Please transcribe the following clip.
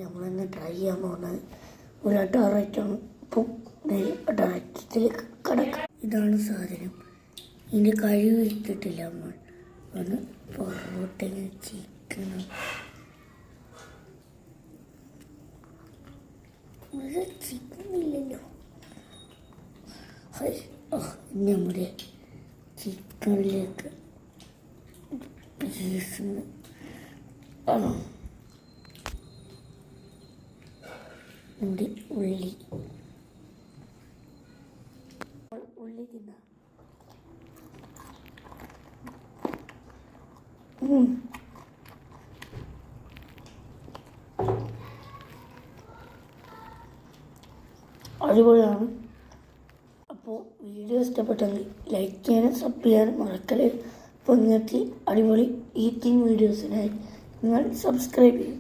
നമ്മളിന്ന് ട്രൈ ചെയ്യാൻ പോകുന്നത് ഒരു ഡയറക്റ്റാണ്. ഇപ്പം ഡയറക്റ്റിലേക്ക് കിടക്കാം. ഇതാണ് സാധനം. ഇതിൻ്റെ കഴിവ് ഇട്ടിട്ടില്ല നമ്മൾ. ഒന്ന് പൊറോട്ട ചിക്കൻ ചിക്കൻ ഇല്ലല്ലോ. നമ്മുടെ ചിക്കനിലേക്ക് പീസ് നമ്മുടെ ഉള്ളി തിന്ന അടിപൊളിയാണ്. അപ്പോൾ വീഡിയോ ഇഷ്ടപ്പെട്ടെങ്കിൽ ലൈക്ക് ചെയ്യാനും സബ് ചെയ്യാനും മറക്കല്ലേ. അപ്പോൾ ഇങ്ങനത്തെ അടിപൊളി ഈറ്റിംഗ് വീഡിയോസിനായി നിങ്ങൾ സബ്സ്ക്രൈബ് ചെയ്യും.